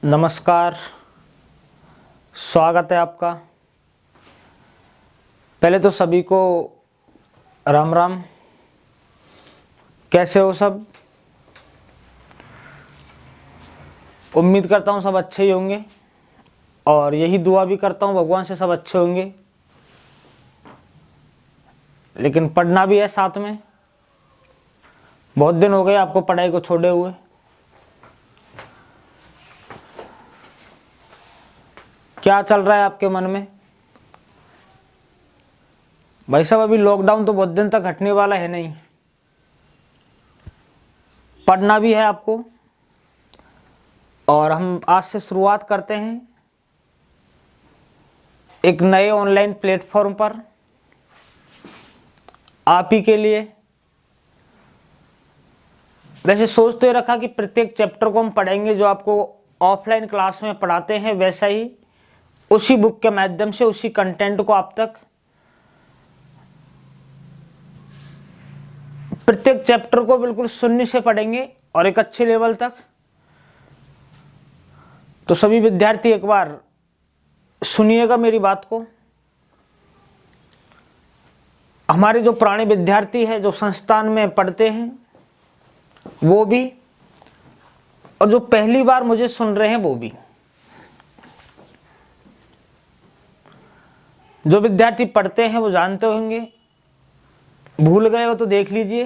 नमस्कार, स्वागत है आपका। पहले तो सभी को राम राम। कैसे हो सब? उम्मीद करता हूँ सब अच्छे ही होंगे और यही दुआ भी करता हूँ भगवान से सब अच्छे होंगे। लेकिन पढ़ना भी है साथ में। बहुत दिन हो गए आपको पढ़ाई को छोड़े हुए। क्या चल रहा है आपके मन में? भाई साहब, अभी लॉकडाउन तो बहुत दिन तक हटने वाला है नहीं। पढ़ना भी है आपको और हम आज से शुरुआत करते हैं एक नए ऑनलाइन प्लेटफॉर्म पर आप ही के लिए। वैसे सोच तो ये रखा कि प्रत्येक चैप्टर को हम पढ़ेंगे जो आपको ऑफलाइन क्लास में पढ़ाते हैं, वैसा ही उसी बुक के माध्यम से उसी कंटेंट को आप तक प्रत्येक चैप्टर को बिल्कुल शून्य से पढ़ेंगे और एक अच्छे लेवल तक। तो सभी विद्यार्थी एक बार सुनिएगा मेरी बात को। हमारे जो पुराने विद्यार्थी हैं, जो संस्थान में पढ़ते हैं, वो भी, और जो पहली बार मुझे सुन रहे हैं वो भी। जो विद्यार्थी पढ़ते हैं वो जानते होंगे, भूल गए हो तो देख लीजिए।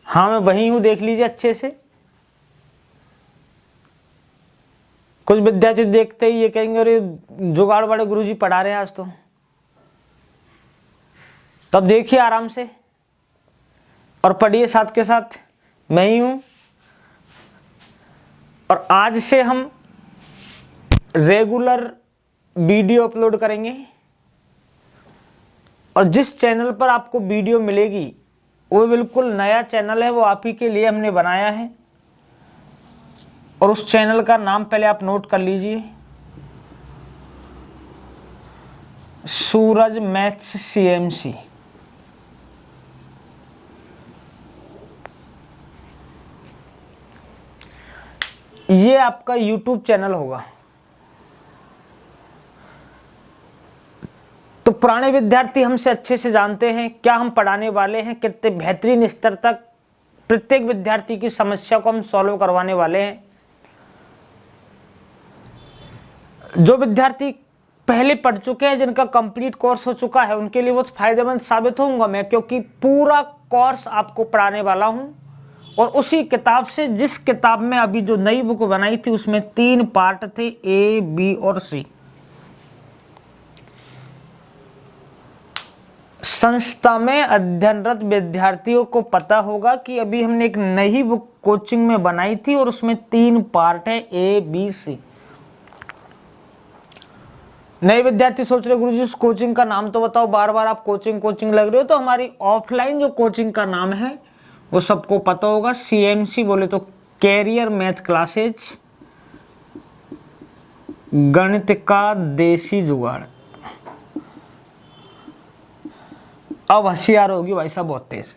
हाँ, मैं वही हूं, देख लीजिए अच्छे से। कुछ विद्यार्थी देखते ही ये कहेंगे अरे जुगाड़ बड़े गुरुजी पढ़ा रहे हैं आज तो। तब देखिए आराम से और पढ़िए साथ के साथ। मैं ही हूं और आज से हम रेगुलर वीडियो अपलोड करेंगे और जिस चैनल पर आपको वीडियो मिलेगी वो बिल्कुल नया चैनल है, वो आप ही के लिए हमने बनाया है। और उस चैनल का नाम पहले आप नोट कर लीजिए, सूरज मैथ्स CMC। ये आपका YouTube चैनल होगा। तो पुराने विद्यार्थी हमसे अच्छे से जानते हैं क्या हम पढ़ाने वाले हैं, कितने बेहतरीन स्तर तक प्रत्येक विद्यार्थी की समस्या को हम सॉल्व करवाने वाले हैं। जो विद्यार्थी पहले पढ़ चुके हैं, जिनका कंप्लीट कोर्स हो चुका है, उनके लिए बहुत फायदेमंद साबित होऊंगा मैं, क्योंकि पूरा कोर्स आपको पढ़ाने वाला हूं। और उसी किताब से, जिस किताब में अभी जो नई बुक बनाई थी उसमें 3 पार्ट थे, A, B और C। संस्था में अध्ययनरत विद्यार्थियों को पता होगा कि अभी हमने एक नई बुक कोचिंग में बनाई थी और उसमें 3 पार्ट है, A, B, C। नए विद्यार्थी सोच रहे गुरुजी उस कोचिंग का नाम तो बताओ, बार बार आप कोचिंग लग रहे हो। तो हमारी ऑफलाइन जो कोचिंग का नाम है वो सबको पता होगा, CMC बोले तो कैरियर मैथ क्लासेज, गणित का देसी जुगाड़। अब होशियार होगी भाई साहब, बहुत तेज।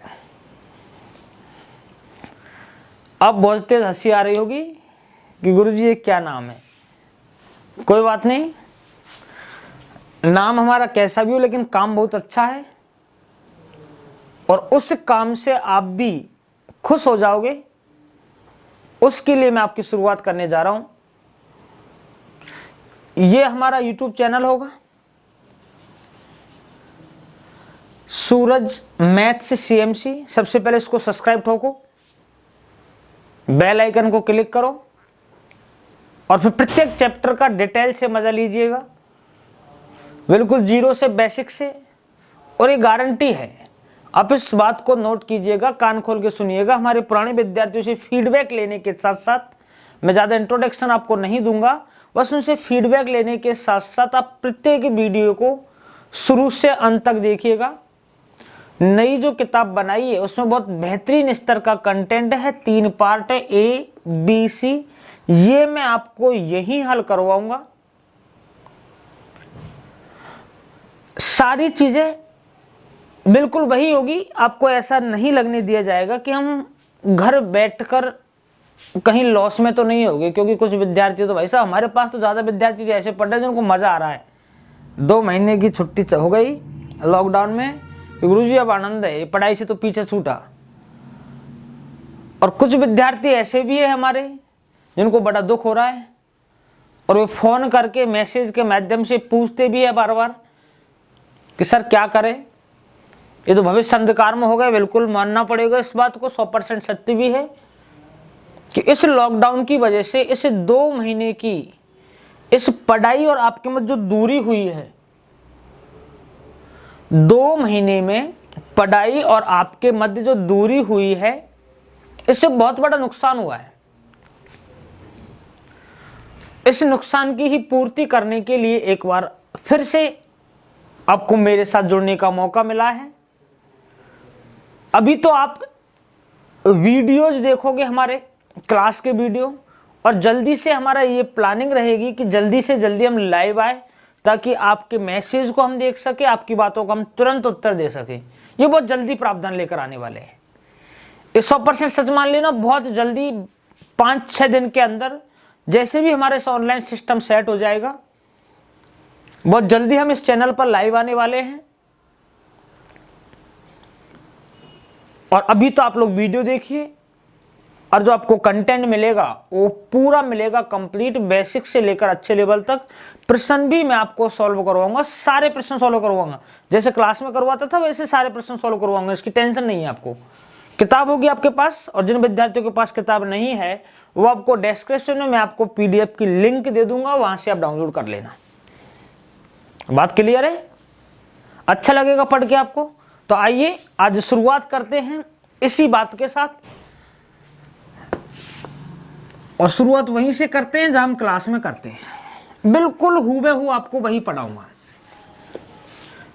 अब बहुत तेज हंसी आ रही होगी कि गुरुजी ये क्या नाम है। कोई बात नहीं, नाम हमारा कैसा भी हो लेकिन काम बहुत अच्छा है और उस काम से आप भी खुश हो जाओगे। उसके लिए मैं आपकी शुरुआत करने जा रहा हूं। ये हमारा YouTube चैनल होगा, सूरज मैथ्स CMC। सबसे पहले इसको सब्सक्राइब ठोको, बेल आइकन को क्लिक करो और फिर प्रत्येक चैप्टर का डिटेल से मजा लीजिएगा, बिल्कुल जीरो से, बेसिक से। और ये गारंटी है, आप इस बात को नोट कीजिएगा, कान खोल के सुनिएगा। हमारे पुराने विद्यार्थियों से फीडबैक लेने के साथ साथ, मैं ज़्यादा इंट्रोडक्शन आपको नहीं दूंगा, बस उनसे फीडबैक लेने के साथ साथ आप प्रत्येक वीडियो को शुरू से अंत तक देखिएगा। नई जो किताब बनाई है उसमें बहुत बेहतरीन स्तर का कंटेंट है, 3 पार्ट है, A, B, C। ये मैं आपको यही हल करवाऊंगा। सारी चीजें बिल्कुल वही होगी, आपको ऐसा नहीं लगने दिया जाएगा कि हम घर बैठकर कहीं लॉस में तो नहीं होगी, क्योंकि कुछ विद्यार्थी तो भाई साहब हमारे पास तो ज़्यादा विद्यार्थी तो ऐसे पढ़ रहे हैं जिनको मज़ा आ रहा है। 2 महीने की छुट्टी हो गई लॉकडाउन में, गुरुजी अब आनंद है, पढ़ाई से तो पीछे छूटा। और कुछ विद्यार्थी ऐसे भी है हमारे जिनको बड़ा दुख हो रहा है, और वे फोन करके मैसेज के माध्यम से पूछते भी है बार बार कि सर क्या करें, ये तो भविष्य अंधकार में हो गए। बिल्कुल मानना पड़ेगा इस बात को, 100% सत्य भी है कि इस लॉकडाउन की वजह से इस 2 महीने की इस पढ़ाई और आपके मध्य जो दूरी हुई है, 2 महीने में पढ़ाई और आपके मध्य जो दूरी हुई है, इससे बहुत बड़ा नुकसान हुआ है। इस नुकसान की ही पूर्ति करने के लिए एक बार फिर से आपको मेरे साथ जुड़ने का मौका मिला है। अभी तो आप वीडियोज देखोगे, हमारे क्लास के वीडियो, और जल्दी से हमारा ये प्लानिंग रहेगी कि जल्दी से जल्दी हम लाइव आए, ताकि आपके मैसेज को हम देख सके, आपकी बातों को हम तुरंत उत्तर दे सके। ये बहुत जल्दी प्रावधान लेकर आने वाले हैं, ये 100% सच मान लेना। बहुत जल्दी 5-6 दिन के अंदर जैसे भी हमारे से ऑनलाइन सिस्टम सेट हो जाएगा, बहुत जल्दी हम इस चैनल पर लाइव आने वाले हैं। और अभी तो आप लोग वीडियो देखिए, और जो आपको कंटेंट मिलेगा वो पूरा मिलेगा कंप्लीट, बेसिक से लेकर अच्छे लेवल तक। प्रश्न भी मैं आपको सॉल्व करवाऊंगा, सारे प्रश्न सॉल्व करवाऊंगा, जैसे क्लास में करवाता था वैसे सारे प्रश्न सॉल्व करवाऊंगा, इसकी टेंशन नहीं है आपको। किताब होगी आपके पास, और जिन विद्यार्थियों के पास किताब नहीं है वो आपको डिस्क्रिप्शन में मैं आपको PDF की लिंक दे दूंगा, वहां से आप डाउनलोड कर लेना। बात क्लियर है? अच्छा लगेगा पढ़ के आपको? तो आइए आज शुरुआत करते हैं इसी बात के साथ, और शुरुआत वहीं से करते हैं जहां हम क्लास में करते हैं। बिल्कुल हूबहू आपको वही पढ़ाऊंगा,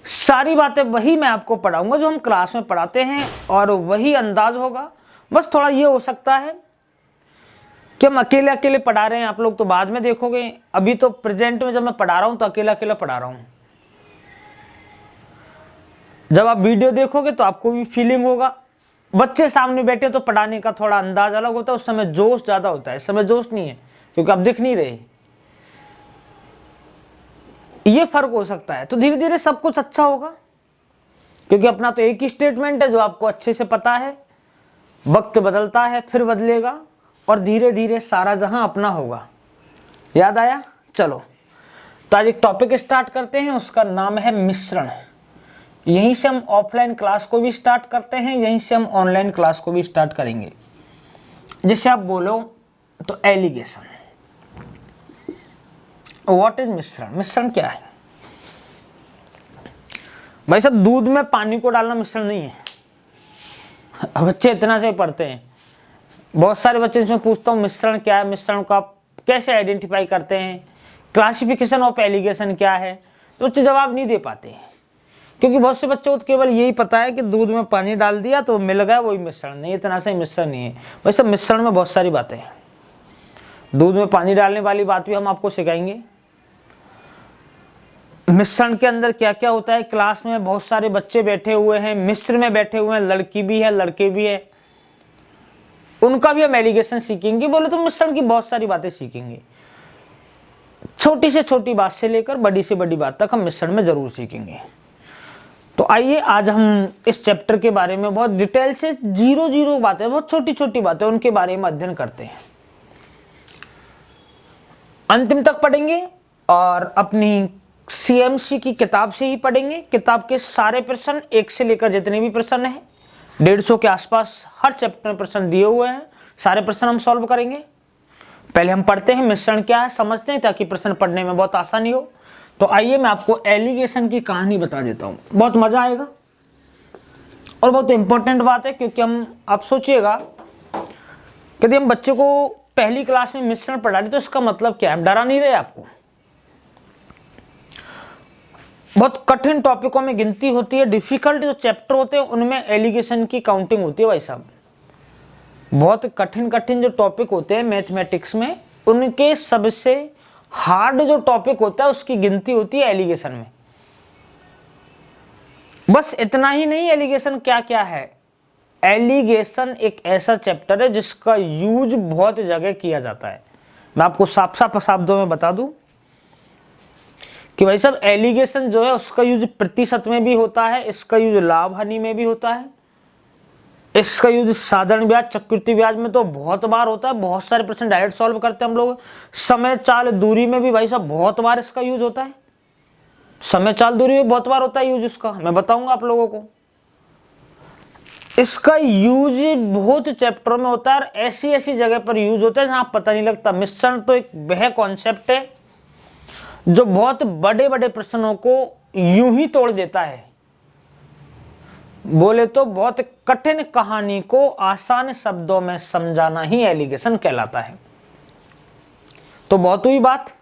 सारी बातें वही मैं आपको पढ़ाऊंगा जो हम क्लास में पढ़ाते हैं, और वही अंदाज होगा। बस थोड़ा ये हो सकता है कि हम अकेले अकेले पढ़ा रहे हैं, आप लोग तो बाद में देखोगे। अभी तो प्रेजेंट में जब मैं पढ़ा रहा हूं तो अकेला अकेला पढ़ा रहा हूं। जब आप वीडियो देखोगे तो आपको भी फीलिंग होगा। बच्चे सामने बैठे तो पढ़ाने का थोड़ा अंदाज अलग होता है, उस समय जोश ज्यादा होता है, इस समय जोश नहीं है क्योंकि आप दिख नहीं रहे। ये फर्क हो सकता है। तो धीरे धीरे सब कुछ अच्छा होगा, क्योंकि अपना तो एक ही स्टेटमेंट है जो आपको अच्छे से पता है। वक्त बदलता है, फिर बदलेगा, और धीरे धीरे सारा जहां अपना होगा। याद आया? चलो तो आज एक टॉपिक स्टार्ट करते हैं, उसका नाम है मिश्रण। यहीं से हम ऑफलाइन क्लास को भी स्टार्ट करते हैं, यहीं से हम ऑनलाइन क्लास को भी स्टार्ट करेंगे। जैसे आप बोलो तो एलिगेशन। व्हाट इज मिश्रण? मिश्रण क्या है? भाई साहब, दूध में पानी को डालना मिश्रण नहीं है। बच्चे इतना से पढ़ते हैं, बहुत सारे बच्चे इसमें पूछता हूँ मिश्रण क्या है, मिश्रण को आप कैसे आइडेंटिफाई करते हैं, क्लासिफिकेशन ऑफ एलिगेशन क्या है, तो बच्चे जवाब नहीं दे पाते हैं, क्योंकि बहुत से बच्चों को केवल यही पता है कि दूध में पानी डाल दिया तो मिल गया वही मिश्रण। नहीं, इतना से मिश्रण नहीं है। वैसे मिश्रण में बहुत सारी बातें हैं। दूध में पानी डालने वाली बात भी हम आपको सिखाएंगे। मिश्रण के अंदर क्या क्या होता है। क्लास में बहुत सारे बच्चे बैठे हुए हैं, मिश्र में बैठे हुए हैं, लड़की भी है लड़के भी है, उनका भी हम एलिगेशन सीखेंगे। बोले तो मिश्रण की बहुत सारी बातें सीखेंगे, छोटी से छोटी बात से लेकर बड़ी से बड़ी बात तक हम मिश्रण में जरूर सीखेंगे। तो आइए आज हम इस चैप्टर के बारे में बहुत डिटेल से 0 बातें, बहुत छोटी छोटी बातें, उनके बारे में अध्ययन करते हैं। अंतिम तक पढ़ेंगे और अपनी CMC की किताब से ही पढ़ेंगे। किताब के सारे प्रश्न, 1 से लेकर जितने भी प्रश्न हैं, 150 के आसपास हर चैप्टर में प्रश्न दिए हुए हैं, सारे प्रश्न हम सॉल्व करेंगे। पहले हम पढ़ते हैं मिश्रण क्या है, समझते हैं, ताकि प्रश्न पढ़ने में बहुत आसानी हो। तो आइए मैं आपको एलिगेशन की कहानी बता देता हूं, बहुत मजा आएगा और बहुत इंपॉर्टेंट बात है। क्योंकि आप सोचिएगा कि यदि हम बच्चे को पहली क्लास में मिश्रण पढ़ा रहे तो इसका मतलब क्या है, हम डरा नहीं रहे आपको। बहुत कठिन टॉपिकों में गिनती होती है, डिफिकल्ट जो चैप्टर होते हैं उनमें एलिगेशन की काउंटिंग होती है। भाई साहब, बहुत कठिन कठिन जो टॉपिक होते हैं मैथमेटिक्स में, उनके सबसे हार्ड जो टॉपिक होता है उसकी गिनती होती है एलिगेशन में। बस इतना ही नहीं, एलिगेशन क्या क्या है, एलिगेशन एक ऐसा चैप्टर है जिसका यूज बहुत जगह किया जाता है। मैं आपको साफ साफ शब्दों में बता दूं कि भाई साहब एलिगेशन जो है उसका यूज प्रतिशत में भी होता है, इसका यूज लाभ हानि में भी होता है, इसका यूज साधारण ब्याज चक्रवृद्धि ब्याज में तो बहुत बार होता है, बहुत सारे प्रश्न डायरेक्ट सॉल्व करते हैं हम लोग। समय चाल दूरी में भी भाई साहब बहुत बार इसका यूज होता है, समय चाल दूरी में बहुत बार होता है यूज इसका, मैं बताऊंगा आप लोगों को। इसका यूज बहुत चैप्टरों में होता है और ऐसी ऐसी जगह पर यूज होता है जहां पता नहीं लगता। मिश्रण तो एक वह कॉन्सेप्ट है जो बहुत बड़े बड़े प्रश्नों को यूं ही तोड़ देता है। बोले तो बहुत कठिन कहानी को आसान शब्दों में समझाना ही एलिगेशन कहलाता है। तो बहुत हुई बात,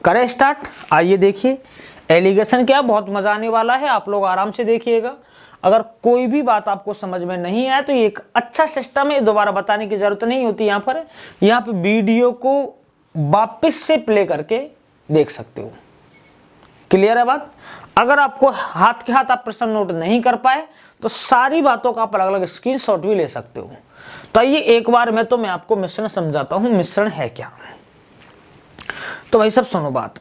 करें स्टार्ट। आइए देखिए एलिगेशन क्या, बहुत मजा आने वाला है, आप लोग आराम से देखिएगा। अगर कोई भी बात आपको समझ में नहीं आए तो ये एक अच्छा सिस्टम है, दोबारा बताने की जरूरत नहीं होती। यहाँ पे वीडियो को वापस से प्ले करके देख सकते हो। क्लियर है बात। अगर आपको हाथ के हाथ आप प्रश्न नोट नहीं कर पाए तो सारी बातों का आप अलग अलग स्क्रीनशॉट भी ले सकते हो। तो आइए एक बार मैं आपको मिश्रण समझाता हूं, मिश्रण है क्या। तो भाई सब सुनो बात,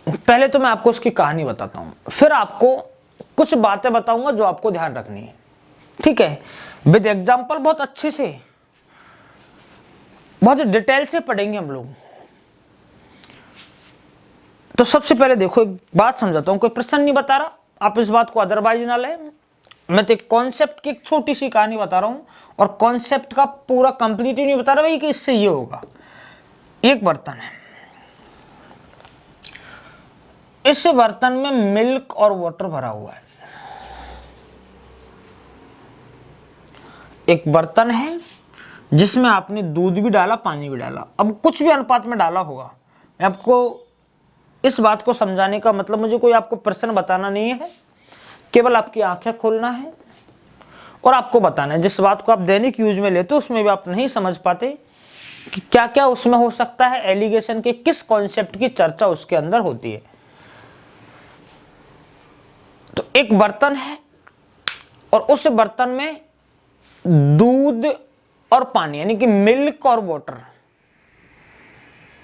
पहले तो मैं आपको उसकी कहानी बताता हूं, फिर आपको कुछ बातें बताऊंगा जो आपको ध्यान रखनी है, ठीक है, विद एग्जांपल। बहुत अच्छे से बहुत डिटेल से पढ़ेंगे हम लोग। तो सबसे पहले देखो एक बात समझाता हूं, कोई प्रश्न नहीं बता रहा, आप इस बात को अदरवाइज ना ले। मैं तो एक कॉन्सेप्ट की एक छोटी सी कहानी बता रहा हूं और कॉन्सेप्ट का पूरा कंप्लीट ही नहीं बता रहा भाई कि इससे ये होगा। एक बर्तन है, इस बर्तन में मिल्क और वाटर भरा हुआ है। एक बर्तन है जिसमें आपने दूध भी डाला, पानी भी डाला, अब कुछ भी अनुपात में डाला होगा। मैं आपको इस बात को समझाने का मतलब, मुझे कोई आपको प्रश्न बताना नहीं है, केवल आपकी आंखें खोलना है और आपको बताना है। जिस बात को आप दैनिक यूज में लेते हो उसमें भी आप नहीं समझ पाते कि क्या क्या उसमें हो सकता है, एलिगेशन के किस कॉन्सेप्ट की चर्चा उसके अंदर होती है। तो एक बर्तन है और उस बर्तन में दूध और पानी यानी कि मिल्क और वाटर,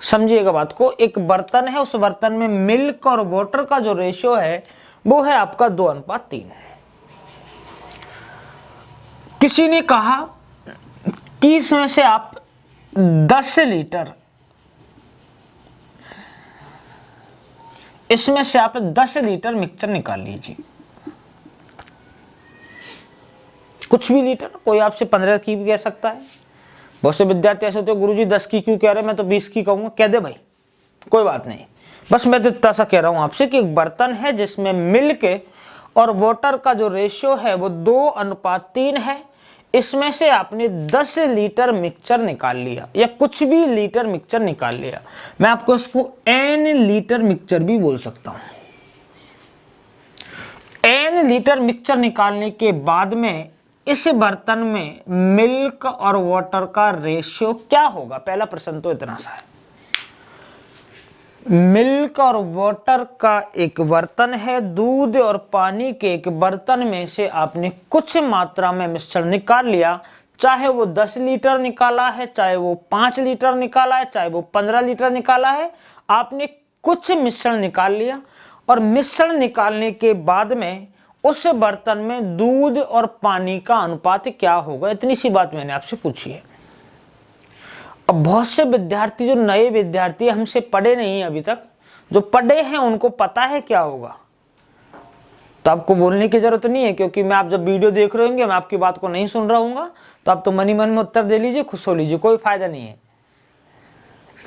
समझिएगा बात को। एक बर्तन है, उस बर्तन में मिल्क और वाटर का जो रेशियो है वो है आपका 2:3। किसी ने कहा कि इसमें से आप 10 लीटर, इसमें से आप 10 लीटर मिक्सचर निकाल लीजिए, कुछ भी लीटर, कोई आपसे 15 की भी कह सकता है। बहुत से विद्यार्थी ऐसे होते हैं, गुरुजी 10 की क्यों कह रहे हैं, मैं तो 20 की कहूंगा। कह दे भाई, कोई बात नहीं, बस मैं तो इतना सा कह रहा हूं आपसे कि एक बर्तन है जिसमें मिल्क और वाटर का जो रेशियो है वो 2:3 है। इसमें से आपने 10 लीटर मिक्सचर निकाल लिया या कुछ भी लीटर मिक्सचर निकाल लिया। मैं आपको इसको n लीटर मिक्सचर भी बोल सकता हूं। n लीटर मिक्सचर निकालने के बाद में इस बर्तन में मिल्क और वाटर का रेशियो क्या होगा। पहला प्रश्न तो इतना सा है, मिल्क और वाटर का एक बर्तन है, दूध और पानी के एक बर्तन में से आपने कुछ मात्रा में मिश्रण निकाल लिया, चाहे वो 10 लीटर निकाला है, चाहे वो 5 लीटर निकाला है, चाहे वो 15 लीटर निकाला है, आपने कुछ मिश्रण निकाल लिया। और मिश्रण निकालने के बाद में उस बर्तन में दूध और पानी का अनुपात क्या होगा, इतनी सी बात मैंने आपसे पूछी है। अब बहुत से विद्यार्थी, जो नए विद्यार्थी हमसे पढ़े नहीं अभी तक, जो पढ़े हैं उनको पता है क्या होगा, तो आपको बोलने की जरूरत नहीं है, क्योंकि मैं आप जब वीडियो देख रहे होंगे, मैं आपकी बात को नहीं सुन रहा हूंगा, तो आप तो मन ही मन में उत्तर दे लीजिए, खुश हो लीजिए, कोई फायदा नहीं है।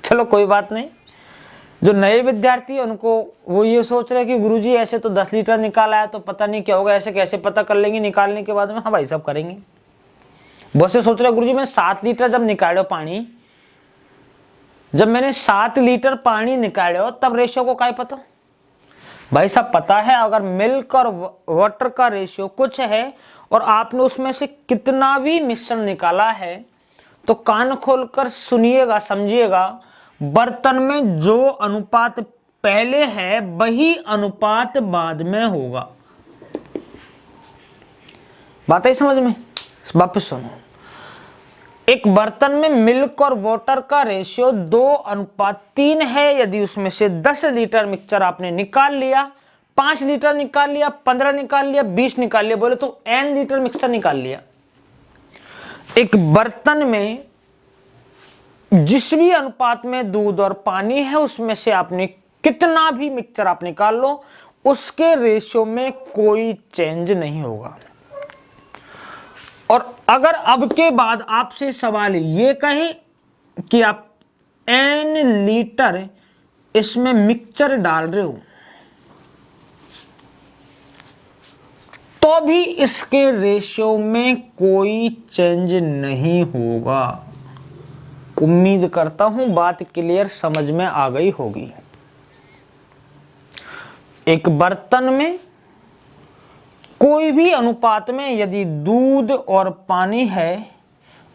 चलो कोई बात नहीं। जो नए विद्यार्थी है उनको वो ये सोच रहे हैं कि गुरुजी ऐसे तो 10 लीटर निकाला है तो पता नहीं क्या होगा, ऐसे कैसे पता कर लेंगे निकालने के बाद में। हाँ भाई सब करेंगे। बहुत से सोच रहे गुरुजी मैं 7 लीटर जब निकालो पानी, जब मैंने 7 लीटर पानी निकालो तब रेशियो को क्या पता। भाई साहब पता है, अगर मिल्क और वाटर का रेशियो कुछ है और आपने उसमें से कितना भी मिश्रण निकाला है तो कान खोलकर सुनिएगा, समझिएगा, बर्तन में जो अनुपात पहले है वही अनुपात बाद में होगा। बात आई समझ में? वापस सुनो, एक बर्तन में मिल्क और वाटर का रेशियो 2:3 है। यदि उसमें से 10 लीटर मिक्सचर आपने निकाल लिया, 5 लीटर निकाल लिया, 15 निकाल लिया, 20 निकाल लिया, बोले तो n लीटर मिक्सचर निकाल लिया। एक बर्तन में जिस भी अनुपात में दूध और पानी है उसमें से आपने कितना भी मिक्सचर आप निकाल लो, उसके रेशियो में कोई चेंज नहीं होगा। और अगर अब के बाद आपसे सवाल ये कहे कि आप n लीटर इसमें मिक्सचर डाल रहे हो, तो भी इसके रेशियो में कोई चेंज नहीं होगा। उम्मीद करता हूं बात क्लियर समझ में आ गई होगी। एक बर्तन में कोई भी अनुपात में यदि दूध और पानी है,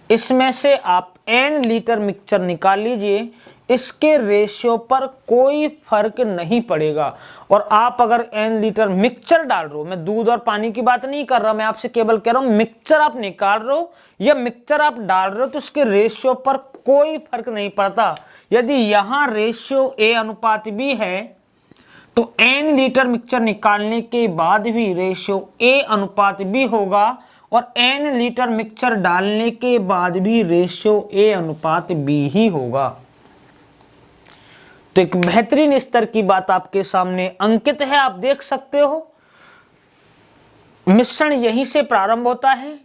इसमें से आप n लीटर मिक्सचर निकाल लीजिए, इसके रेशियो पर कोई फर्क नहीं पड़ेगा। और आप अगर n लीटर मिक्सचर डाल रहे हो, मैं दूध और पानी की बात नहीं कर रहा, मैं आपसे केवल कह रहा हूं मिक्सचर आप निकाल रहे हो या मिक्सचर आप डाल रहे हो, तो उसके रेशियो पर कोई फर्क नहीं पड़ता। यदि यहां रेशियो A:B है तो n लीटर मिक्सचर निकालने के बाद भी रेशियो A:B होगा, और n लीटर मिक्सचर डालने के बाद भी रेशियो A:B ही होगा। तो एक बेहतरीन स्तर की बात आपके सामने अंकित है, आप देख सकते हो। मिश्रण यहीं से प्रारंभ होता है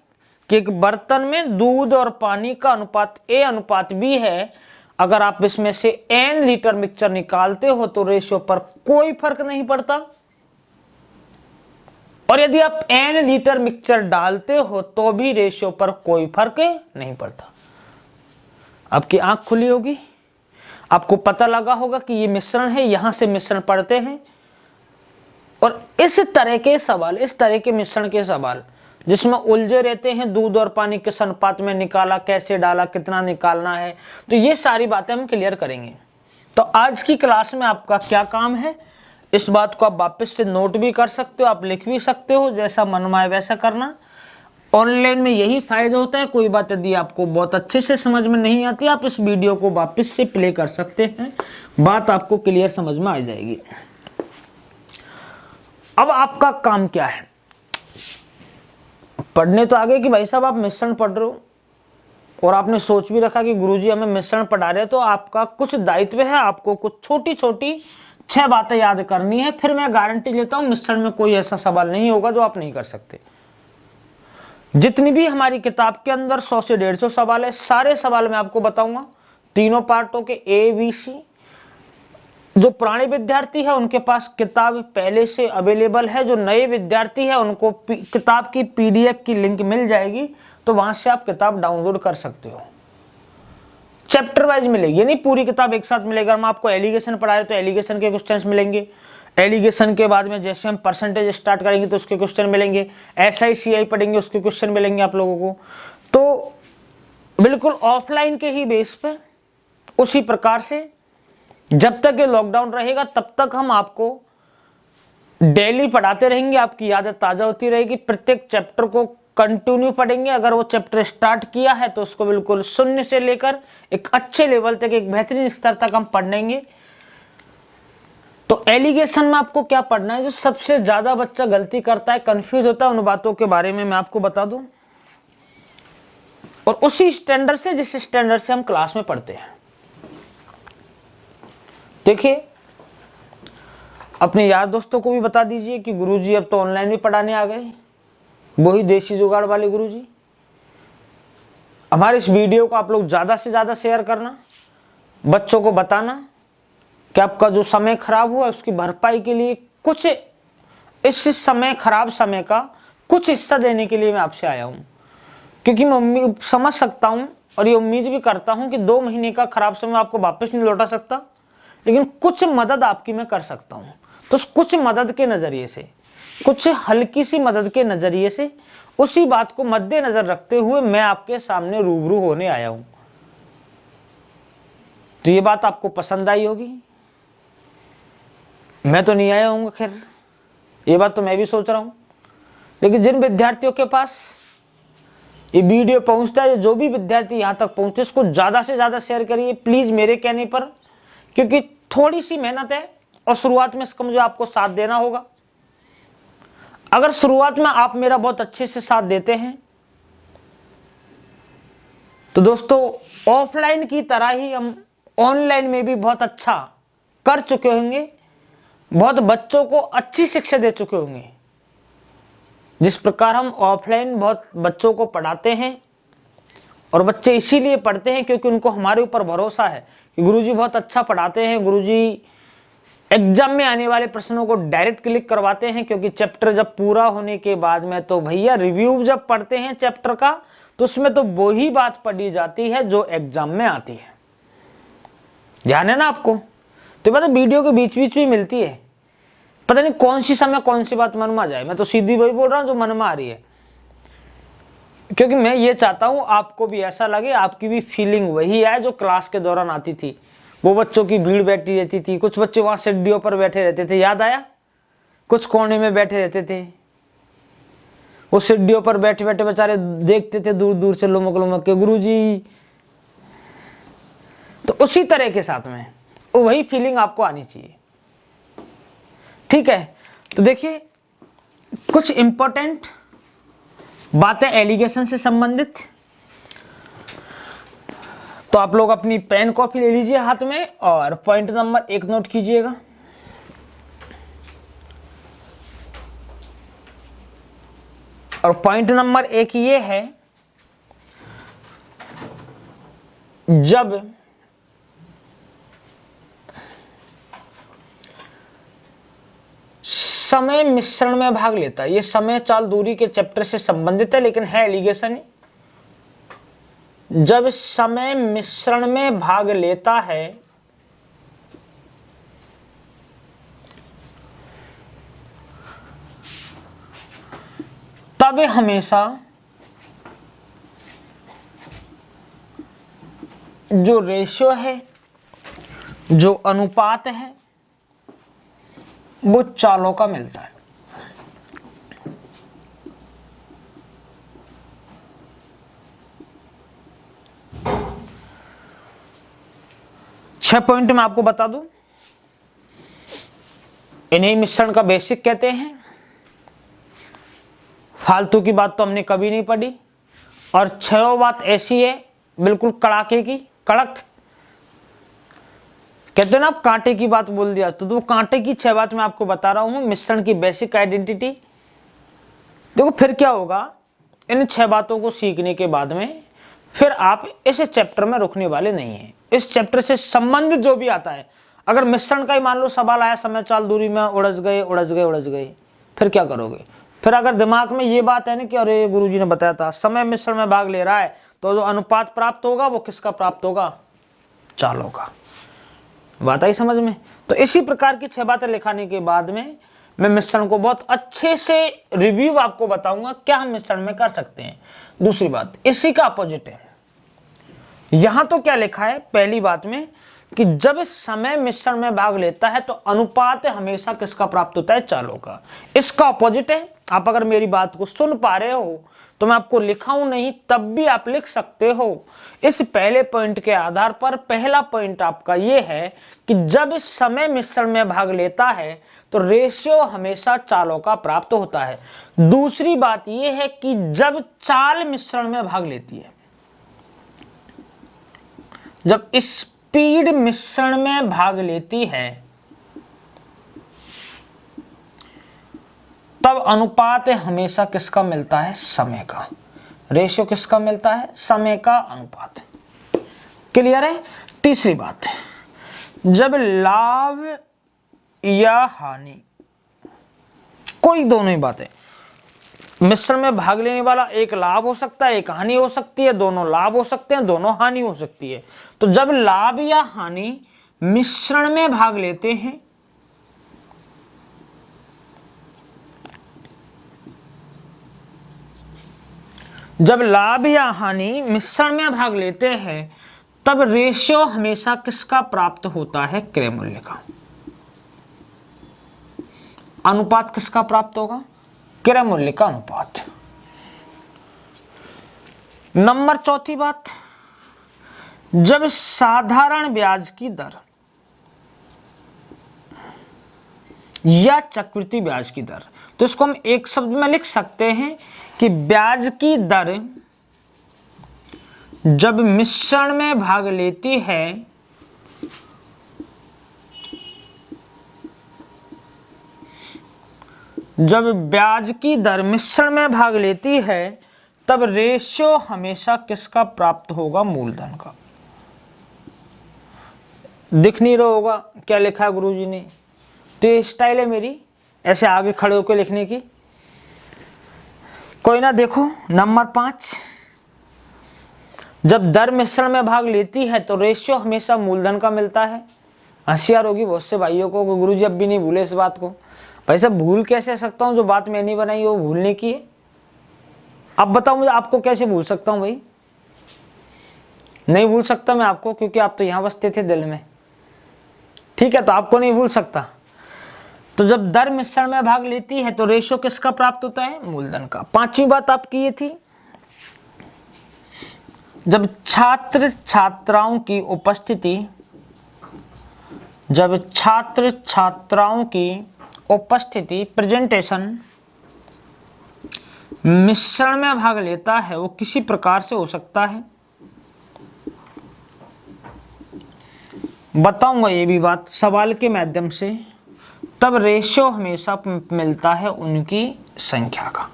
कि एक बर्तन में दूध और पानी का अनुपात A:B है। अगर आप इसमें से n लीटर मिक्सचर निकालते हो तो रेशियो पर कोई फर्क नहीं पड़ता, और यदि आप n लीटर मिक्सचर डालते हो तो भी रेशियो पर कोई फर्क नहीं पड़ता। आपकी आंख खुली होगी, आपको पता लगा होगा कि ये मिश्रण है, यहां से मिश्रण पढ़ते हैं। और इस तरह के सवाल, इस तरह के मिश्रण के सवाल जिसमें उलझे रहते हैं, दूध और पानी किस अनुपात में निकाला, कैसे डाला, कितना निकालना है, तो ये सारी बातें हम क्लियर करेंगे। तो आज की क्लास में आपका क्या काम है, इस बात को आप वापस से नोट भी कर सकते हो, आप लिख भी सकते हो, जैसा मन आए वैसा करना। ऑनलाइन में यही फायदा होता है। कोई बात यदि आपको बहुत अच्छे से समझ में नहीं आती, आप इस वीडियो को वापस से प्ले कर सकते हैं, बात आपको क्लियर समझ में आ जाएगी। अब आपका काम क्या है? पढ़ने तो आगे कि भाई साहब आप मिश्रण पढ़ रहे हो और आपने सोच भी रखा कि गुरुजी हमें मिश्रण पढ़ा रहे हैं, तो आपका कुछ दायित्व है, आपको कुछ छोटी छोटी 6 बातें याद करनी है। फिर मैं गारंटी लेता हूं मिश्रण में कोई ऐसा सवाल नहीं होगा जो आप नहीं कर सकते। जितनी भी हमारी किताब के अंदर 100 से 150 सवाल है, सारे सवाल मैं आपको बताऊंगा, तीनों पार्टों के ABC। जो पुराने विद्यार्थी है उनके पास किताब पहले से अवेलेबल है, जो नए विद्यार्थी है उनको किताब की PDF की लिंक मिल जाएगी, तो वहां से आप किताब डाउनलोड कर सकते हो। चैप्टर वाइज मिलेगी, नहीं पूरी किताब एक साथ मिलेगा। हम आपको एलिगेशन पढ़ाए तो एलिगेशन के क्वेश्चंस मिलेंगे, एलिगेशन के बाद में जैसे हम परसेंटेज स्टार्ट करेंगे तो उसके क्वेश्चन मिलेंगे, SI CI पढ़ेंगे उसके क्वेश्चन मिलेंगे आप लोगों को। तो बिल्कुल ऑफलाइन के ही बेस पे उसी प्रकार से जब तक ये लॉकडाउन रहेगा तब तक हम आपको डेली पढ़ाते रहेंगे, आपकी आदत ताजा होती रहेगी। प्रत्येक चैप्टर को कंटिन्यू पढ़ेंगे। अगर वो चैप्टर स्टार्ट किया है तो उसको बिल्कुल शून्य से लेकर एक अच्छे लेवल तक, एक बेहतरीन स्तर तक हम पढ़ेंगे। तो एलिगेशन में आपको क्या पढ़ना है, जो सबसे ज्यादा बच्चा गलती करता है, कंफ्यूज होता है, उन बातों के बारे में मैं आपको बता दूं, और उसी स्टैंडर्ड से, जिस स्टैंडर्ड से हम क्लास में पढ़ते हैं। देखिए, अपने यार दोस्तों को भी बता दीजिए कि गुरुजी अब तो ऑनलाइन भी पढ़ाने आ गए, वही देसी जुगाड़ वाले गुरुजी। हमारे इस वीडियो को आप लोग ज्यादा से ज्यादा शेयर करना, बच्चों को बताना कि आपका जो समय खराब हुआ उसकी भरपाई के लिए कुछ, इस समय खराब समय का कुछ हिस्सा देने के लिए मैं आपसे आया हूं। क्योंकि मैं समझ सकता हूं और ये उम्मीद भी करता हूं कि 2 महीने का खराब समय आपको वापस नहीं लौटा सकता, लेकिन कुछ मदद आपकी मैं कर सकता हूं। तो कुछ मदद के नजरिए से, कुछ हल्की सी मदद के नजरिए से, उसी बात को मद्देनजर रखते हुए मैं आपके सामने रूबरू होने आया हूं। तो ये बात आपको पसंद आई होगी। मैं तो नहीं आया हूँ, खैर ये बात तो मैं भी सोच रहा हूं, लेकिन जिन विद्यार्थियों के पास ये वीडियो पहुंचता है, जो भी विद्यार्थी यहाँ तक पहुंचे इसको ज़्यादा से ज़्यादा शेयर करिए प्लीज़ मेरे कहने पर, क्योंकि थोड़ी सी मेहनत है और शुरुआत में इसका मुझे आपको साथ देना होगा। अगर शुरुआत में आप मेरा बहुत अच्छे से साथ देते हैं तो दोस्तों ऑफलाइन की तरह ही हम ऑनलाइन में भी बहुत अच्छा कर चुके होंगे, बहुत बच्चों को अच्छी शिक्षा दे चुके होंगे। जिस प्रकार हम ऑफलाइन बहुत बच्चों को पढ़ाते हैं, और बच्चे इसीलिए पढ़ते हैं क्योंकि उनको हमारे ऊपर भरोसा है कि गुरुजी बहुत अच्छा पढ़ाते हैं, गुरुजी एग्जाम में आने वाले प्रश्नों को डायरेक्ट क्लिक करवाते हैं। क्योंकि चैप्टर जब पूरा होने के बाद में तो भैया रिव्यू जब पढ़ते हैं चैप्टर का तो उसमें तो वही बात पढ़ी जाती है जो एग्जाम में आती है। ध्यान है ना आपको? तो पता वीडियो के बीच बीच भी मिलती है, पता नहीं कौन सी समय कौन सी बात मन में आ जाए। मैं तो सीधी वही बोल रहा हूं जो मन में आ रही है, क्योंकि मैं ये चाहता हूं आपको भी ऐसा लगे, आपकी भी फीलिंग वही आए जो क्लास के दौरान आती थी। वो बच्चों की भीड़ बैठी रहती थी, कुछ बच्चे वहां सीढ़ियों पर बैठे रहते थे, याद आया? कुछ कोने में बैठे रहते थे, वो सीढ़ियों पर बैठे बैठे बेचारे देखते थे दूर दूर से लुमक लुमक के गुरुजी। तो उसी तरह के साथ में वही फीलिंग आपको आनी चाहिए, ठीक है? तो देखिए कुछ इंपॉर्टेंट बातें एलिगेशन से संबंधित, तो आप लोग अपनी पेन कॉपी ले लीजिए हाथ में और पॉइंट नंबर 1 नोट कीजिएगा। और पॉइंट नंबर 1 ये है, जब समय मिश्रण में भाग लेता है, ये समय चाल दूरी के चैप्टर से संबंधित है लेकिन है एलिगेशन ही। जब समय मिश्रण में भाग लेता है तब हमेशा जो रेशियो है, जो अनुपात है, वो चालों का मिलता है। छह पॉइंट मैं आपको बता दूं, इन्हीं मिश्रण का बेसिक कहते हैं। फालतू की बात तो हमने कभी नहीं पढ़ी, और छह बात ऐसी है बिल्कुल कड़ाके की, कड़क। कहते हैं ना आप कांटे की बात बोल दिया, तो वो कांटे की 6 बात मैं आपको बता रहा हूं, मिश्रण की बेसिक आइडेंटिटी। देखो फिर क्या होगा, इन 6 बातों को सीखने के बाद में फिर आप इस चैप्टर में रुकने वाले नहीं हैं। इस चैप्टर से संबंधित जो भी आता है, अगर मिश्रण का ही मान लो सवाल आया, समय चाल दूरी में उलझ गए, फिर क्या करोगे? फिर अगर दिमाग में ये बात है ना कि अरे गुरुजी ने बताया था समय मिश्रण में भाग ले रहा है, तो जो अनुपात प्राप्त होगा वो किसका प्राप्त होगा? चालों का। बात आई समझ में? तो इसी प्रकार की 6 बातें लिखाने के बाद में मैं मिश्रण को बहुत अच्छे से रिव्यू आपको बताऊंगा क्या हम मिश्रण में कर सकते हैं। दूसरी बात इसी का अपोजिट है, यहां तो क्या लिखा है पहली बात में कि जब समय मिश्रण में भाग लेता है तो अनुपात हमेशा किसका प्राप्त होता है? चालों का। इसका अपोजिट है। आप अगर मेरी बात को सुन पा रहे हो तो मैं आपको लिखाऊं नहीं तब भी आप लिख सकते हो। इस पहले पॉइंट के आधार पर पहला पॉइंट आपका यह है कि जब समय मिश्रण में भाग लेता है तो रेशियो हमेशा चालों का प्राप्त होता है। दूसरी बात यह है कि जब चाल मिश्रण में भाग लेती है, जब स्पीड मिश्रण में भाग लेती है, तब अनुपात हमेशा किसका मिलता है? समय का। रेशियो किसका मिलता है? समय का अनुपात। क्लियर है? तीसरी बात, जब लाभ या हानि, कोई दोनों ही बातें, मिश्रण में भाग लेने वाला एक लाभ हो सकता है, एक हानि हो सकती है, दोनों लाभ हो सकते हैं, दोनों हानि हो सकती है। तो जब लाभ या हानि मिश्रण में भाग लेते हैं, जब लाभ या हानि मिश्रण में भाग लेते हैं तब रेशियो हमेशा किसका प्राप्त होता है? क्रय मूल्य का। अनुपात किसका प्राप्त होगा? क्रय मूल्य का अनुपात। नंबर चौथी बात, जब साधारण ब्याज की दर या चक्रवृद्धि ब्याज की दर, तो इसको हम एक शब्द में लिख सकते हैं कि ब्याज की दर जब मिश्रण में भाग लेती है जब ब्याज की दर मिश्रण में भाग लेती है तब रेशियो हमेशा किसका प्राप्त होगा? मूलधन का। दिख नहीं रहा होगा क्या लिखा है गुरुजी ने, तो ये स्टाइल है मेरी ऐसे आगे खड़े होकर लिखने की। कोई ना, देखो नंबर 5, जब दर मिश्रण में भाग लेती है तो रेशियो हमेशा मूलधन का मिलता है। होशियार होगी बहुत से भाइयों को, गुरुजी अब भी नहीं भूले इस बात को। भाई साहब भूल कैसे सकता हूं, जो बात मैंने बनाई वो भूलने की है। अब बताओ मुझे, आपको कैसे भूल सकता हूं? भाई नहीं भूल सकता मैं आपको, क्योंकि आप तो यहां बसते थे दिल में। ठीक है, तो आपको नहीं भूल सकता। तो जब दर मिश्रण में भाग लेती है तो रेशियो किसका प्राप्त होता है? मूलधन का। 5वीं बात आपकी ये थी, जब छात्र छात्राओं की उपस्थिति प्रेजेंटेशन मिश्रण में भाग लेता है, वो किसी प्रकार से हो सकता है। बताऊंगा ये भी बात सवाल के माध्यम से। तब रेशियो हमेशा मिलता है उनकी संख्या का।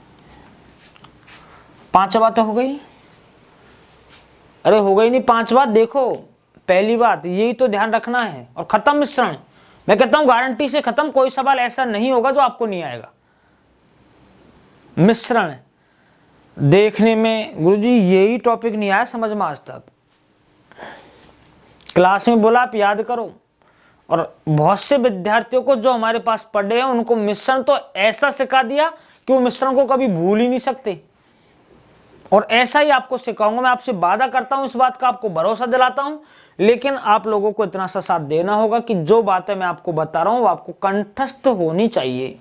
5 बातें हो गई। अरे हो गई नहीं 5 बात। देखो पहली बात यही तो ध्यान रखना है, और खत्म मिश्रण। मैं कहता हूं गारंटी से खत्म, कोई सवाल ऐसा नहीं होगा जो आपको नहीं आएगा। मिश्रण देखने में गुरुजी यही टॉपिक नहीं आया समझ में आज तक। क्लास में बोला आप याद करो, और बहुत से विद्यार्थियों को जो हमारे पास पढ़े हैं उनको मिश्रण तो ऐसा सिखा दिया कि वो मिश्रण को कभी भूल ही नहीं सकते। और ऐसा ही आपको सिखाऊंगा। मैं आपसे वादा करता हूं इस बात का, आपको भरोसा दिलाता हूं। लेकिन आप लोगों को इतना सा साथ देना होगा कि जो बातें मैं आपको बता रहा हूं वो आपको कंठस्थ होनी चाहिए।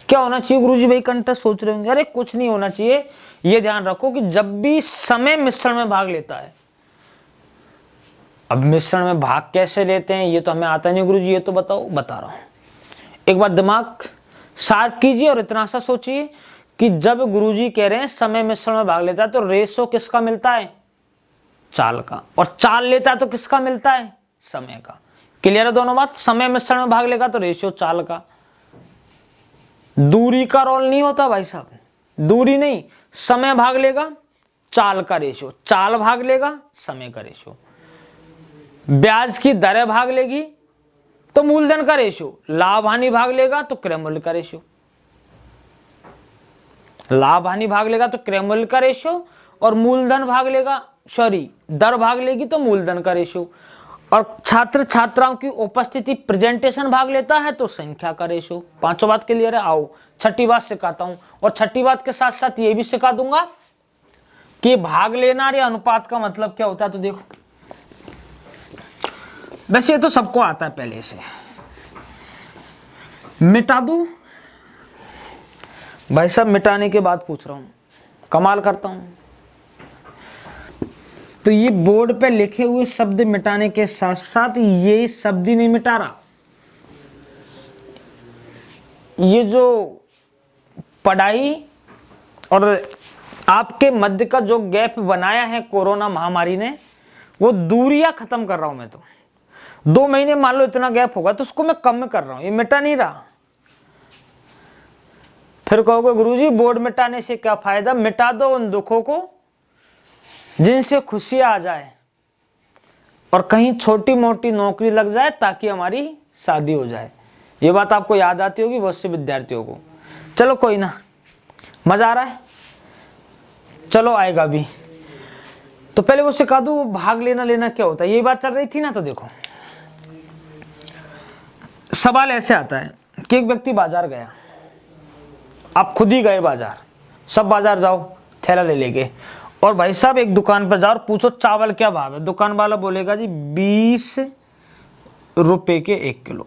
क्या होना चाहिए गुरुजी? भाई कंठस्थ सोच रहे होंगे, अरे कुछ नहीं होना चाहिए। ये ध्यान रखो कि जब भी समय मिश्रण में भाग लेता है, अब मिश्रण में भाग कैसे लेते हैं ये तो हमें आता नहीं गुरुजी, ये तो बताओ। बता रहा हूं, एक बार दिमाग शार्प कीजिए और इतना सा सोचिए कि जब गुरुजी कह रहे हैं समय मिश्रण में भाग लेता है तो रेशो किसका मिलता है? चाल का। और चाल लेता है तो किसका मिलता है? समय का। क्लियर है दोनों बात? समय मिश्रण में भाग लेगा तो रेशियो चाल का। दूरी का रोल नहीं होता भाई साहब, दूरी नहीं, समय भाग लेगा चाल का रेशियो, चाल भाग लेगा समय का रेशियो। ब्याज की दरें भाग लेगी तो मूलधन का रेशियो, लाभ हानि भाग लेगा तो क्रय मूल्य का रेशियो। लाभ हानि भाग लेगा तो क्रय मूल्य का रेशियो, और मूलधन भाग लेगा, सॉरी दर भाग लेगी तो मूलधन का रेशियो। और छात्र छात्राओं की उपस्थिति प्रेजेंटेशन भाग लेता है तो संख्या का रेशियो। 5 बात क्लियर है? आओ 6ठी बात सिखाता हूं, और 6ठी बात के साथ साथ ये भी सिखा दूंगा कि भाग लेना या अनुपात का मतलब क्या होता है। तो देखो वैसे ये तो सबको आता है पहले से। मिटा दूं भाई साहब? मिटाने के बाद पूछ रहा हूं, कमाल करता हूं। तो ये बोर्ड पे लिखे हुए शब्द मिटाने के साथ साथ ये शब्द ही नहीं मिटा रहा। ये जो पढ़ाई और आपके मध्य का जो गैप बनाया है कोरोना महामारी ने, वो दूरियां खत्म कर रहा हूं मैं। तो 2 महीने मान लो इतना गैप होगा तो उसको मैं कम कर रहा हूं, ये मिटा नहीं रहा। फिर कहोगे गुरुजी बोर्ड मिटाने से क्या फायदा? मिटा दो उन दुखों को जिनसे खुशी आ जाए, और कहीं छोटी मोटी नौकरी लग जाए ताकि हमारी शादी हो जाए। ये बात आपको याद आती होगी बहुत से विद्यार्थियों को। चलो कोई ना, मजा आ रहा है, चलो आएगा भी। तो पहले वो सिखा दूं भाग लेना क्या होता है, यही बात चल रही थी ना। तो देखो सवाल ऐसे आता है कि एक व्यक्ति बाजार गया, आप खुद ही गए बाजार, सब बाजार जाओ थैला ले लेके, और भाई साहब एक दुकान पर जाओ और पूछो चावल क्या भाव है। दुकान वाला बोलेगा जी 20 रुपए के 1 किलो।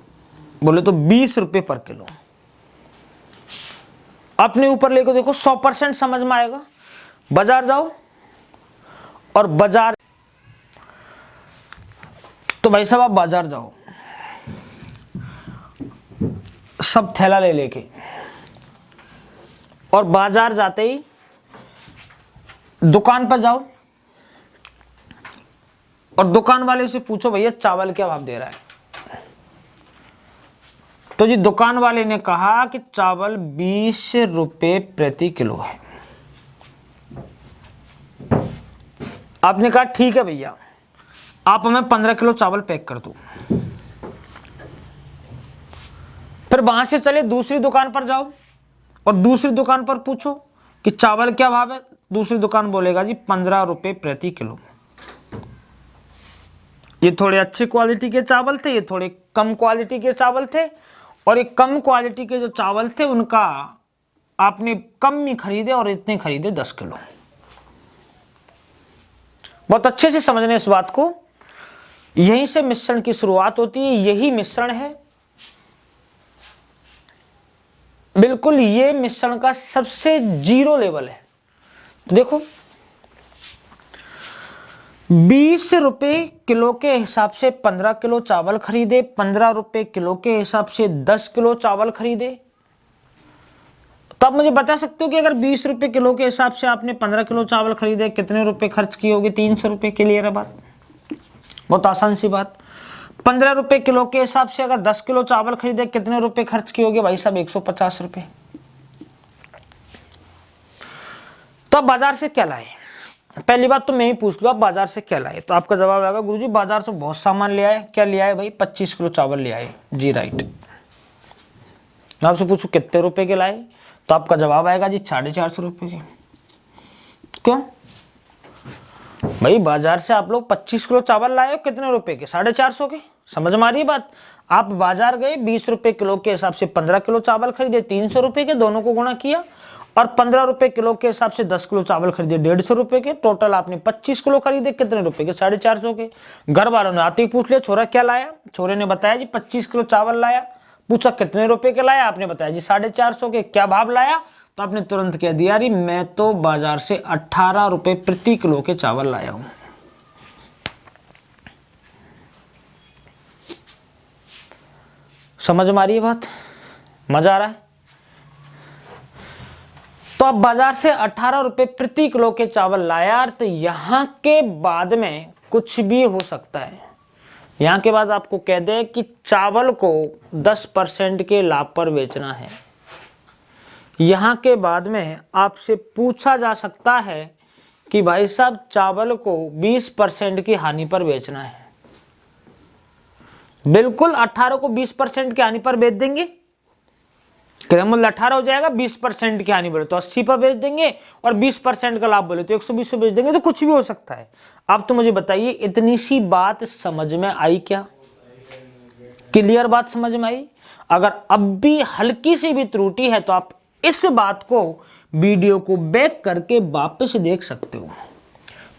बोले तो 20 रुपए पर किलो। अपने ऊपर लेकर देखो 100% समझ में आएगा। बाजार जाओ और बाजार, तो भाई साहब आप बाजार जाओ सब थैला ले लेके, और बाजार जाते ही दुकान पर जाओ और दुकान वाले से पूछो भैया चावल क्या भाव दे रहा है। तो जी दुकान वाले ने कहा कि चावल 20 रुपए प्रति किलो है। आपने कहा ठीक है भैया, आप हमें 15 किलो चावल पैक कर दो। फिर वहां से चले दूसरी दुकान पर जाओ और दूसरी दुकान पर पूछो कि चावल क्या भाव है। दूसरी दुकान बोलेगा जी 15 रुपए प्रति किलो। ये थोड़े अच्छी क्वालिटी के चावल थे, ये थोड़े कम क्वालिटी के चावल थे, और ये कम क्वालिटी के जो चावल थे उनका आपने कम ही खरीदे और इतने खरीदे 10 किलो। बहुत अच्छे से समझने इस बात को। यहीं से मिश्रण की शुरुआत होती है, यही मिश्रण है, बिल्कुल ये मिश्रण का सबसे जीरो लेवल है। तो देखो 20 रुपए किलो के हिसाब से 15 किलो चावल खरीदे, 15 रुपए किलो के हिसाब से 10 किलो चावल खरीदे। तो आप मुझे बता सकते हो कि अगर 20 रुपए किलो के हिसाब से आपने 15 किलो चावल खरीदे, कितने रुपए खर्च किए होगे? 300 रुपए। क्लियर है बात? बहुत आसान सी बात। 15 रुपए किलो के हिसाब से अगर 10 किलो चावल खरीदे, कितने रुपए खर्च किए होगे भाई साहब? 150 रुपए। तो आप बाजार से क्या लाए? पहली बात तो मैं ही पूछ लूं, आप बाजार से क्या लाए? तो आपका जवाब आएगा गुरुजी बाजार से बहुत सामान ले आए। क्या ले आए भाई? 25 किलो चावल ले आए। जी राइट। मैं आपसे पूछूं कितने रुपए के लाए, तो आपका जवाब आएगा जी 450 रुपए के। क्यों भाई? बाजार से आप लोग 25 किलो चावल लाए हो, कितने रुपए के? 450 के। समझ में आ रही है बात? आप बाजार गए, 20 रुपए किलो के हिसाब से 15 किलो चावल खरीदे, 300 रुपए के, दोनों को गुणा किया, और 15 रुपए किलो के हिसाब से 10 किलो चावल खरीदे 150 रुपए के। टोटल आपने 25 किलो खरीदे, कितने रुपए के? 450 के। घर वालों ने आते ही पूछ लिया छोरा क्या लाया? छोरे ने बताया जी 25 किलो चावल लाया। पूछा कितने रुपए के लाया? आपने बताया जी 450 के। क्या भाव लाया? तो आपने तुरंत कह दिया अरे मैं तो बाजार से 18 रुपए प्रति किलो के चावल लाया हूं। समझ में आ रही है बात? मजा आ रहा है? तो अब बाजार से 18 रुपए प्रति किलो के चावल लाया, तो यहां के बाद में कुछ भी हो सकता है। यहां के बाद आपको कह दे कि चावल को 10% के लाभ पर बेचना है। यहां के बाद में आपसे पूछा जा सकता है कि भाई साहब चावल को 20% की हानि पर बेचना है। बिल्कुल 18 को 20% की हानि पर बेच देंगे, क्रय मूल्य 18 हो जाएगा, 20% की हानि बोले तो 80 पर बेच देंगे, और 20% का लाभ बोले तो 120 पर बेच देंगे। तो कुछ भी हो सकता है। आप तो मुझे बताइए इतनी सी बात समझ में आई क्या? क्लियर बात समझ में आई? अगर अब भी हल्की सी भी त्रुटि है तो आप इस बात को वीडियो को बैक करके वापस देख सकते हो।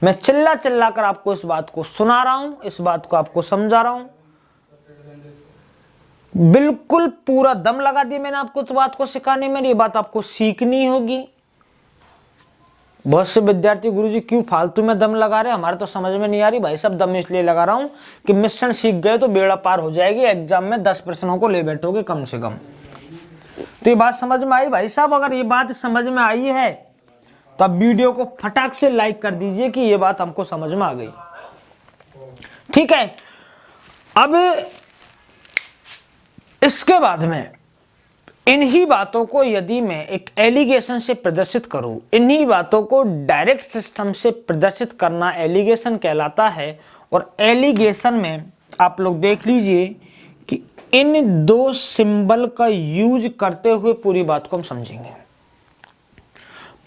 मैं चिल्ला चिल्ला कर आपको इस बात को सुना रहा हूं, इस बात को आपको समझा रहा हूं। बिल्कुल पूरा दम लगा दिया मैंने आपको इस बात को सिखाने में। ये बात आपको सीखनी होगी। बहुत से विद्यार्थी गुरुजी क्यों फालतू में दम लगा रहे हैं, हमारे तो समझ में नहीं आ रही। भाई साहब दम इसलिए लगा रहा हूं कि मिश्रण सीख गए तो बेड़ा पार हो जाएगी, एग्जाम में 10 प्रश्नों को ले बैठोगे कम से कम। तो ये बात समझ में आई भाई साहब? अगर ये बात समझ में आई है तो आप वीडियो को फटाक से लाइक कर दीजिए कि ये बात हमको समझ में आ गई। ठीक है, अब इसके बाद में इन्हीं बातों को यदि मैं एक एलिगेशन से प्रदर्शित करूं, इन्हीं बातों को डायरेक्ट सिस्टम से प्रदर्शित करना एलिगेशन कहलाता है। और एलिगेशन में आप लोग देख लीजिए कि इन दो सिंबल का यूज करते हुए पूरी बात को हम समझेंगे।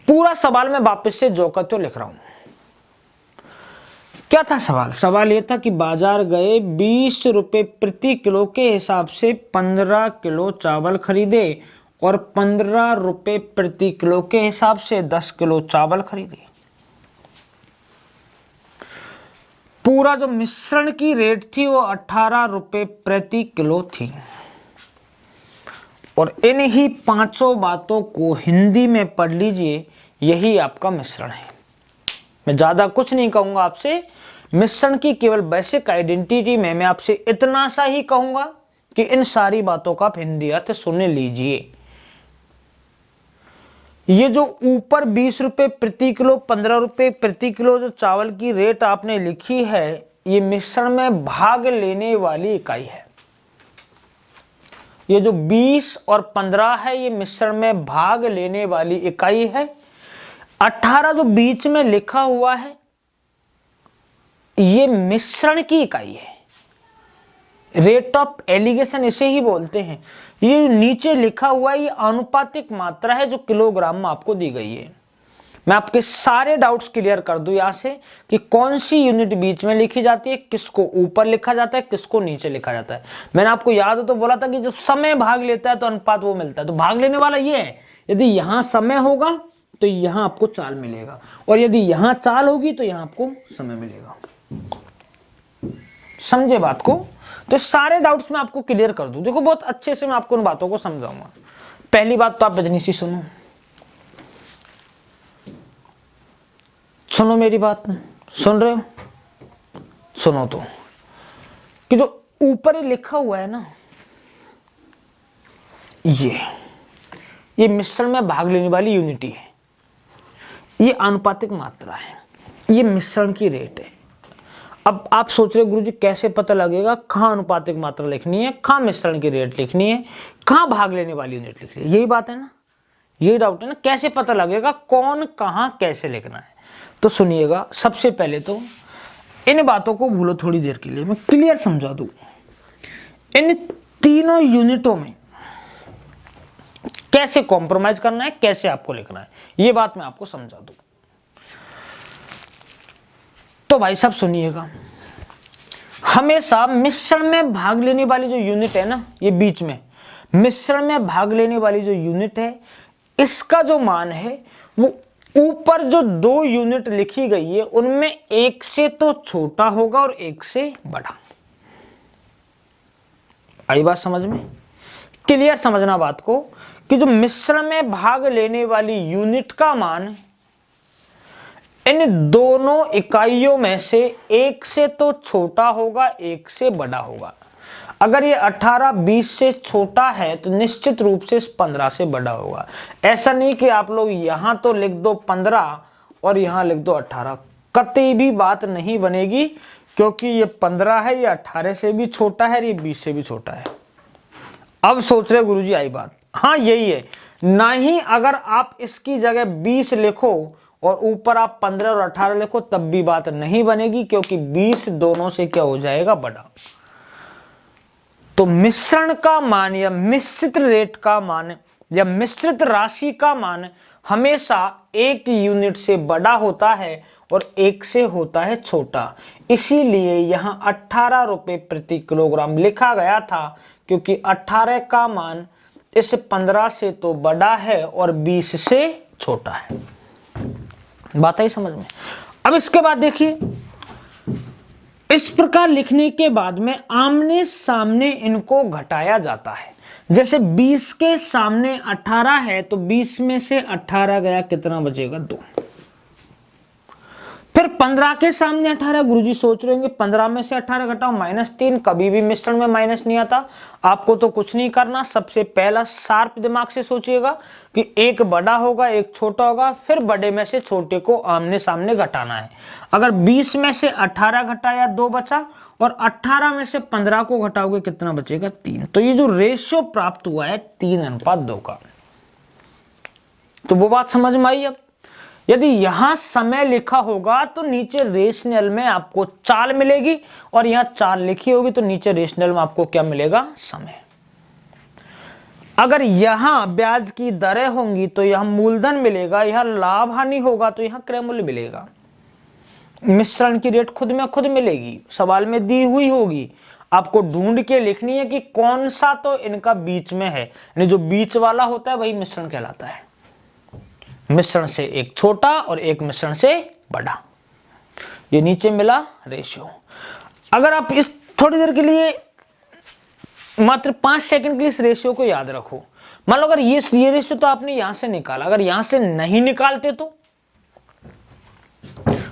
पूरा सवाल मैं वापस से जो का त्यों लिख रहा हूं। क्या था सवाल? सवाल यह था कि बाजार गए, 20 रुपए प्रति किलो के हिसाब से 15 किलो चावल खरीदे, और 15 रुपए प्रति किलो के हिसाब से 10 किलो चावल खरीदे। पूरा जो मिश्रण की रेट थी वो 18 रुपए प्रति किलो थी। और इन्हीं पांचों बातों को हिंदी में पढ़ लीजिए, यही आपका मिश्रण है। मैं ज्यादा कुछ नहीं कहूंगा आपसे। मिश्रण की केवल बेसिक आइडेंटिटी में मैं आपसे इतना सा ही कहूंगा कि इन सारी बातों का आप हिंदी अर्थ सुन लीजिए। ये जो ऊपर 20 रुपए प्रति किलो, 15 रुपए प्रति किलो जो चावल की रेट आपने लिखी है, ये मिश्रण में भाग लेने वाली इकाई है। ये जो 20 और 15 है, ये मिश्रण में भाग लेने वाली इकाई है। 18 जो बीच में लिखा हुआ है, ये मिश्रण की इकाई है। रेट ऑफ एलिगेशन इसे ही बोलते हैं। ये नीचे लिखा हुआ है, ये आनुपातिक मात्रा है जो किलोग्राम में आपको दी गई है। मैं आपके सारे डाउट्स क्लियर कर दूं यहां से कि कौन सी यूनिट बीच में लिखी जाती है, किसको ऊपर लिखा जाता है, किसको नीचे लिखा जाता है। मैंने आपको याद हो तो बोला था कि जब समय भाग लेता है तो अनुपात वो मिलता है। तो भाग लेने वाला ये है, यदि यहां समय होगा तो यहां आपको चाल मिलेगा, और यदि यहां चाल होगी तो यहां आपको समय मिलेगा। समझे बात को? तो सारे डाउट्स मैं आपको क्लियर कर दूं। देखो बहुत अच्छे से मैं आपको उन बातों को समझाऊंगा। पहली बात तो आप रजनीशी सुनो, सुनो मेरी बात, सुन रहे हो? सुनो तो, कि जो ऊपर लिखा हुआ है ना, ये मिश्रण में भाग लेने वाली यूनिटी है, ये आनुपातिक मात्रा है, ये मिश्रण की रेट है। अब आप सोच रहे गुरुजी कैसे पता लगेगा कहां अनुपातिक मात्रा लिखनी है, कहां मिश्रण की रेट लिखनी है, कहां भाग लेने वाली यूनिट लिखनी है? यही बात है ना, यही डाउट है ना, कैसे पता लगेगा कौन कहां कैसे लिखना है? तो सुनिएगा, सबसे पहले तो इन बातों को भूलो थोड़ी देर के लिए, मैं क्लियर समझा दूं। इन तीनों यूनिटों में कैसे कॉम्प्रोमाइज करना है, कैसे आपको लिखना है, ये बात मैं आपको समझा दूं। तो भाई साहब सुनिएगा, हमेशा मिश्रण में भाग लेने वाली जो यूनिट है ना, ये बीच में मिश्रण में भाग लेने वाली जो यूनिट है, इसका जो मान है वो ऊपर जो 2 यूनिट लिखी गई है उनमें एक से तो छोटा होगा और एक से बड़ा। आई बात समझ में? क्लियर समझना बात को, कि जो मिश्रण में भाग लेने वाली यूनिट का मान इन दोनों इकाइयों में से एक से तो छोटा होगा, एक से बड़ा होगा। अगर ये 18 20 से छोटा है तो निश्चित रूप से 15 से बड़ा होगा। ऐसा नहीं कि आप लोग यहां तो लिख दो 15 और यहां लिख दो 18, कतई भी बात नहीं बनेगी, क्योंकि ये 15 है, ये 18 से भी छोटा है, ये 20 से भी छोटा है। अब सोच रहे गुरुजी आई बात, हाँ यही है। नहीं, अगर आप इसकी जगह 20 लिखो और ऊपर आप 15 और 18 लिखो तब भी बात नहीं बनेगी, क्योंकि 20 दोनों से क्या हो जाएगा, बड़ा। तो मिश्रण का मान या मिश्रित रेट का मान या मिश्रित राशि का मान हमेशा एक यूनिट से बड़ा होता है और एक से होता है छोटा। इसीलिए यहां 18 रुपए प्रति किलोग्राम लिखा गया था, क्योंकि 18 का मान इस 15 से तो बड़ा है और 20 से छोटा है। बात आई समझ में? अब इसके बाद देखिए, इस प्रकार लिखने के बाद में आमने सामने इनको घटाया जाता है। जैसे 20 के सामने 18 है तो 20 में से 18 गया, कितना बचेगा, 2। फिर 15 के सामने 18, गुरुजी सोच रहे होंगे 15 में से 18 घटाओ -3, कभी भी मिश्रण में माइनस नहीं आता। आपको तो कुछ नहीं करना, सबसे पहला शार्प दिमाग से सोचिएगा कि एक बड़ा होगा एक छोटा होगा, फिर बड़े में से छोटे को आमने सामने घटाना है। अगर 20 में से 18 घटाया 2 बचा, और 18 में से 15 को घटाओगे कितना बचेगा, 3। तो ये जो रेशियो प्राप्त हुआ है 3:2 का, तो वो बात समझ में आई। अब यदि यहां समय लिखा होगा तो नीचे रेशनल में आपको चाल मिलेगी, और यहां चाल लिखी होगी तो नीचे रेशनल में आपको क्या मिलेगा, समय। अगर यहां ब्याज की दरें होंगी तो यहां मूलधन मिलेगा, यहां लाभ हानि होगा तो यहां क्रय मूल्य मिलेगा। मिश्रण की रेट खुद में खुद मिलेगी, सवाल में दी हुई होगी, आपको ढूंढ के लिखनी है कि कौन सा तो इनका बीच में है, यानी जो बीच वाला होता है वही मिश्रण कहलाता है। मिश्रण से एक छोटा और एक मिश्रण से बड़ा, ये नीचे मिला रेशियो। अगर आप इस थोड़ी देर के लिए मात्र 5 सेकंड के लिए इस रेशियो को याद रखो। मान लो अगर ये रेशियो तो आपने यहां से निकाला, अगर यहां से नहीं निकालते तो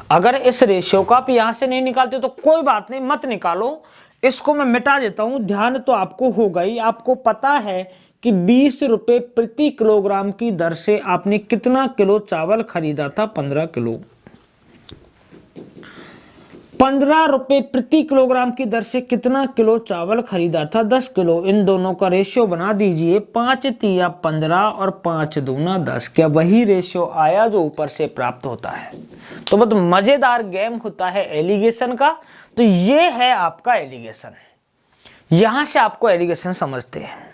अगर इस रेशियो को आप यहां से नहीं निकालते तो कोई बात नहीं, मत निकालो, इसको मैं मिटा देता हूं। ध्यान तो आपको होगा ही, आपको पता है कि 20 रुपए प्रति किलोग्राम की दर से आपने कितना किलो चावल खरीदा था? 15 किलो। 15 रुपए प्रति किलोग्राम की दर से कितना किलो चावल खरीदा था? 10 किलो। इन दोनों का रेशियो बना दीजिए, 5 तिया 15 और 5 दूना 10। क्या वही रेशियो आया जो ऊपर से प्राप्त होता है? तो बहुत मजेदार गेम होता है एलिगेशन का। तो ये है आपका एलिगेशन, यहां से आपको एलिगेशन समझते हैं।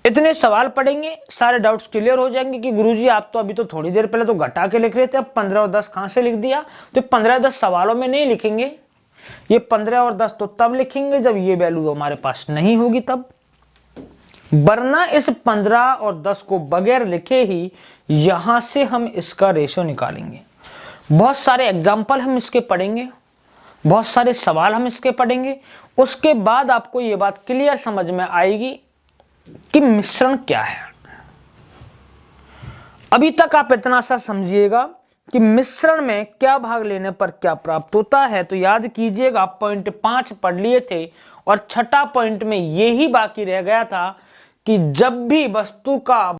इतने सवाल पढ़ेंगे, सारे डाउट्स क्लियर हो जाएंगे कि गुरुजी आप तो अभी तो थोड़ी देर पहले तो घटा के लिख रहे थे, अब 15 और 10 कहां से लिख दिया? तो 15-10 सवालों में नहीं लिखेंगे, ये 15 और 10 तो तब लिखेंगे जब ये वैल्यू हमारे पास नहीं होगी तब, वरना इस 15 और 10 को बगैर लिखे ही यहां से हम इसका रेशियो निकालेंगे। बहुत सारे एग्जाम्पल हम इसके पढ़ेंगे, बहुत सारे सवाल हम इसके पढ़ेंगे, उसके बाद आपको ये बात क्लियर समझ में आएगी कि मिश्रण क्या है। अभी तक आप इतना सा समझिएगा कि मिश्रण में क्या भाग लेने पर क्या प्राप्त होता है। तो याद कीजिएगा, पॉइंट 5 पढ़ लिए थे और छठा पॉइंट में यही बाकी रह गया था कि जब भी वस्तु का